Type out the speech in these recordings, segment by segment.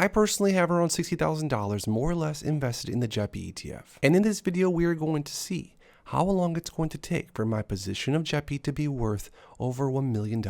I personally have around $60,000 more or less invested in the JEPI ETF. And in this video, we are going to see how long it's going to take for my position of JEPI to be worth over $1 million,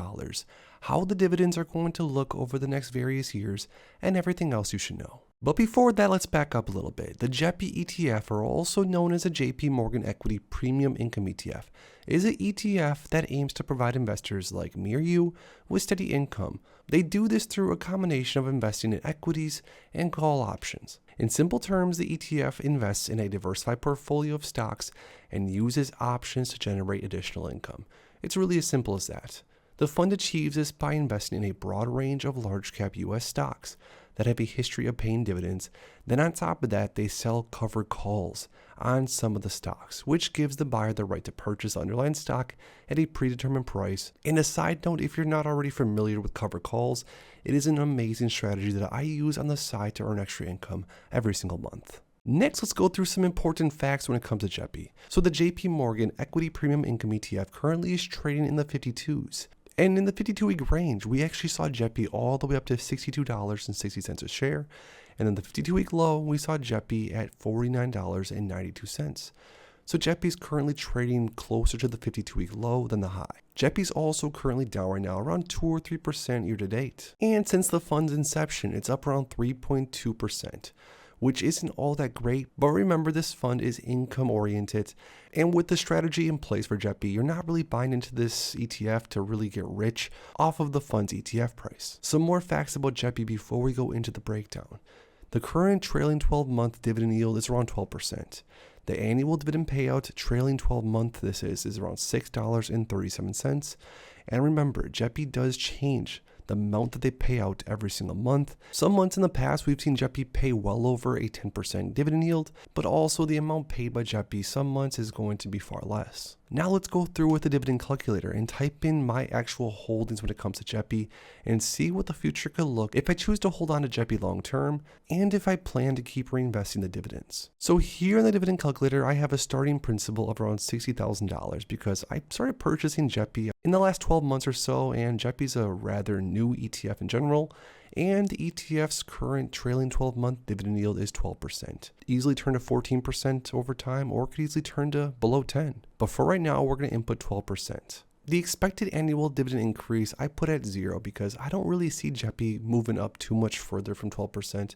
how the dividends are going to look over the next various years, and everything else you should know. But before that, let's back up a little bit. The JEPI ETF, or also known as a JP Morgan Equity Premium Income ETF, is an ETF that aims to provide investors like me or you with steady income. They do this through a combination of investing in equities and call options. In simple terms, the ETF invests in a diversified portfolio of stocks and uses options to generate additional income. It's really as simple as that. The fund achieves this by investing in a broad range of large cap US stocks that have a history of paying dividends. Then on top of that, they sell covered calls on some of the stocks, which gives the buyer the right to purchase the underlying stock at a predetermined price. And a side note, if you're not already familiar with covered calls, it is an amazing strategy that I use on the side to earn extra income every single month. Next, let's go through some important facts when it comes to JEPI. So the JP Morgan Equity Premium Income ETF currently is trading in the 52s. And in the 52-week range, we actually saw JEPI all the way up to $62.60 a share. And in the 52-week low, we saw JEPI at $49.92. So JEPI is currently trading closer to the 52-week low than the high. JEPI is also currently down right now around 2 or 3% year to date. And since the fund's inception, it's up around 3.2%. which isn't all that great, but remember this fund is income oriented, and with the strategy in place for JEPI, you're not really buying into this ETF to really get rich off of the fund's ETF price. Some more facts about JEPI before we go into the breakdown. The current trailing 12-month dividend yield is around 12%. The annual dividend payout trailing 12-month this is around $6.37. And remember, JEPI does change the amount that they pay out every single month. Some months in the past, we've seen JEPI pay well over a 10% dividend yield, but also the amount paid by JEPI some months is going to be far less. Now let's go through with the dividend calculator and type in my actual holdings when it comes to JEPI and see what the future could look if I choose to hold on to JEPI long term and if I plan to keep reinvesting the dividends. So here in the dividend calculator, I have a starting principal of around $60,000 because I started purchasing JEPI in the last 12 months or so, and JEPI is a rather new ETF in general, and the ETF's current trailing 12-month dividend yield is 12%. Easily turn to 14% over time, or could easily turn to below 10. But for right now, we're going to input 12%. The expected annual dividend increase I put at 0 because I don't really see JEPI moving up too much further from 12%.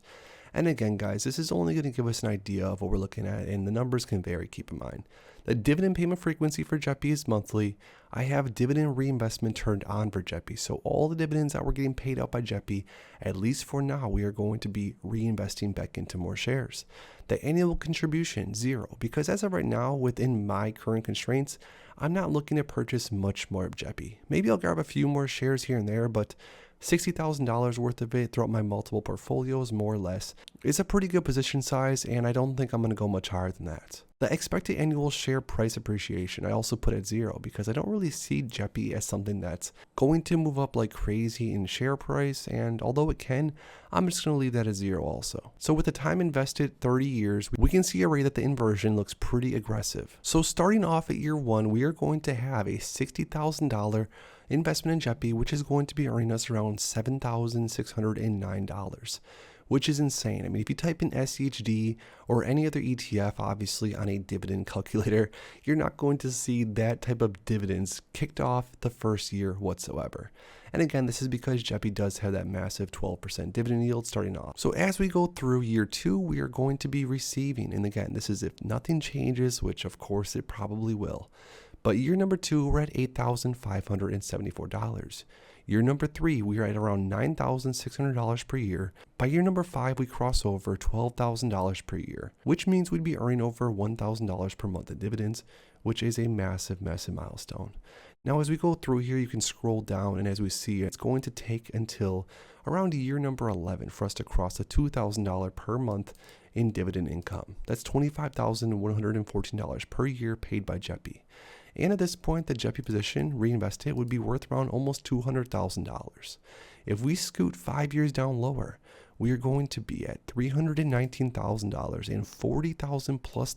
And again, guys, this is only going to give us an idea of what we're looking at, and the numbers can vary, keep in mind. The dividend payment frequency for JEPI is monthly. I have dividend reinvestment turned on for JEPI, so all the dividends that we're getting paid out by JEPI, at least for now, we are going to be reinvesting back into more shares. The annual contribution, 0, because as of right now, within my current constraints, I'm not looking to purchase much more of JEPI. Maybe I'll grab a few more shares here and there, but $60,000 worth of it throughout my multiple portfolios, more or less, is a pretty good position size, and I don't think I'm going to go much higher than that. The expected annual share price appreciation I also put at 0 because I don't really see JEPI as something that's going to move up like crazy in share price, and although it can, I'm just going to leave that at 0 also. So with the time invested 30 years, we can see already that the inversion looks pretty aggressive. So starting off at year 1, we are going to have a $60,000 investment in JEPI, which is going to be earning us around $7,609. Which is insane. I mean, if you type in SEHD or any other ETF, obviously on a dividend calculator, you're not going to see that type of dividends kicked off the first year whatsoever. And again, this is because JEPI does have that massive 12% dividend yield starting off. So as we go through year 2, we are going to be receiving, and again, this is if nothing changes, which of course it probably will. But year number 2, we're at $8,574. Year number 3, we are at around $9,600 per year. By year number 5, we cross over $12,000 per year, which means we'd be earning over $1,000 per month in dividends, which is a massive, massive milestone. Now, as we go through here, you can scroll down, and as we see, it's going to take until around year number 11 for us to cross the $2,000 per month in dividend income. That's $25,114 per year paid by JEPI. And at this point, the JEPI position, reinvested, would be worth around almost $200,000. If we scoot 5 years down lower, we are going to be at $319,000 and $40,000 plus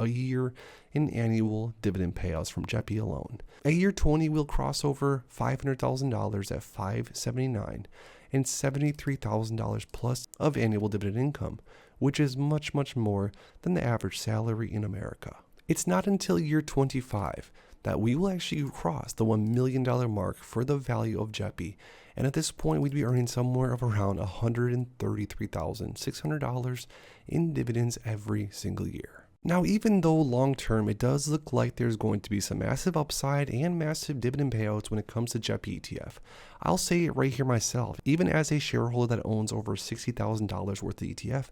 a year in annual dividend payouts from JEPI alone. At year 20, we'll cross over $500,000 at $579, and $73,000 plus of annual dividend income, which is much, much more than the average salary in America. It's not until year 25 that we will actually cross the $1 million mark for the value of JEPI, and at this point we'd be earning somewhere of around $133,600 in dividends every single year. Now, even though long term it does look like there's going to be some massive upside and massive dividend payouts when it comes to JEPI ETF, I'll say it right here myself, even as a shareholder that owns over $60,000 worth of ETF,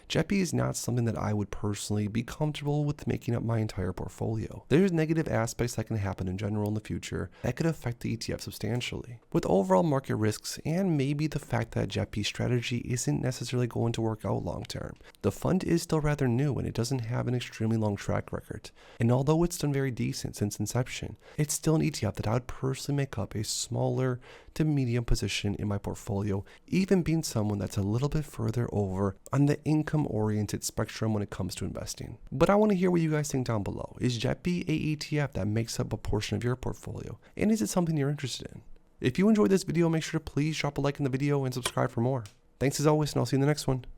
JEPI is not something that I would personally be comfortable with making up my entire portfolio. There's negative aspects that can happen in general in the future that could affect the ETF substantially. With overall market risks and maybe the fact that JEPI strategy isn't necessarily going to work out long term, the fund is still rather new and it doesn't have an extremely long track record. And although it's done very decent since inception, it's still an ETF that I would personally make up a smaller to medium position in my portfolio, even being someone that's a little bit further over on the income-oriented spectrum when it comes to investing. But I want to hear what you guys think down below. Is JEPI a ETF that makes up a portion of your portfolio? And is it something you're interested in? If you enjoyed this video, make sure to please drop a like in the video and subscribe for more. Thanks as always, and I'll see you in the next one.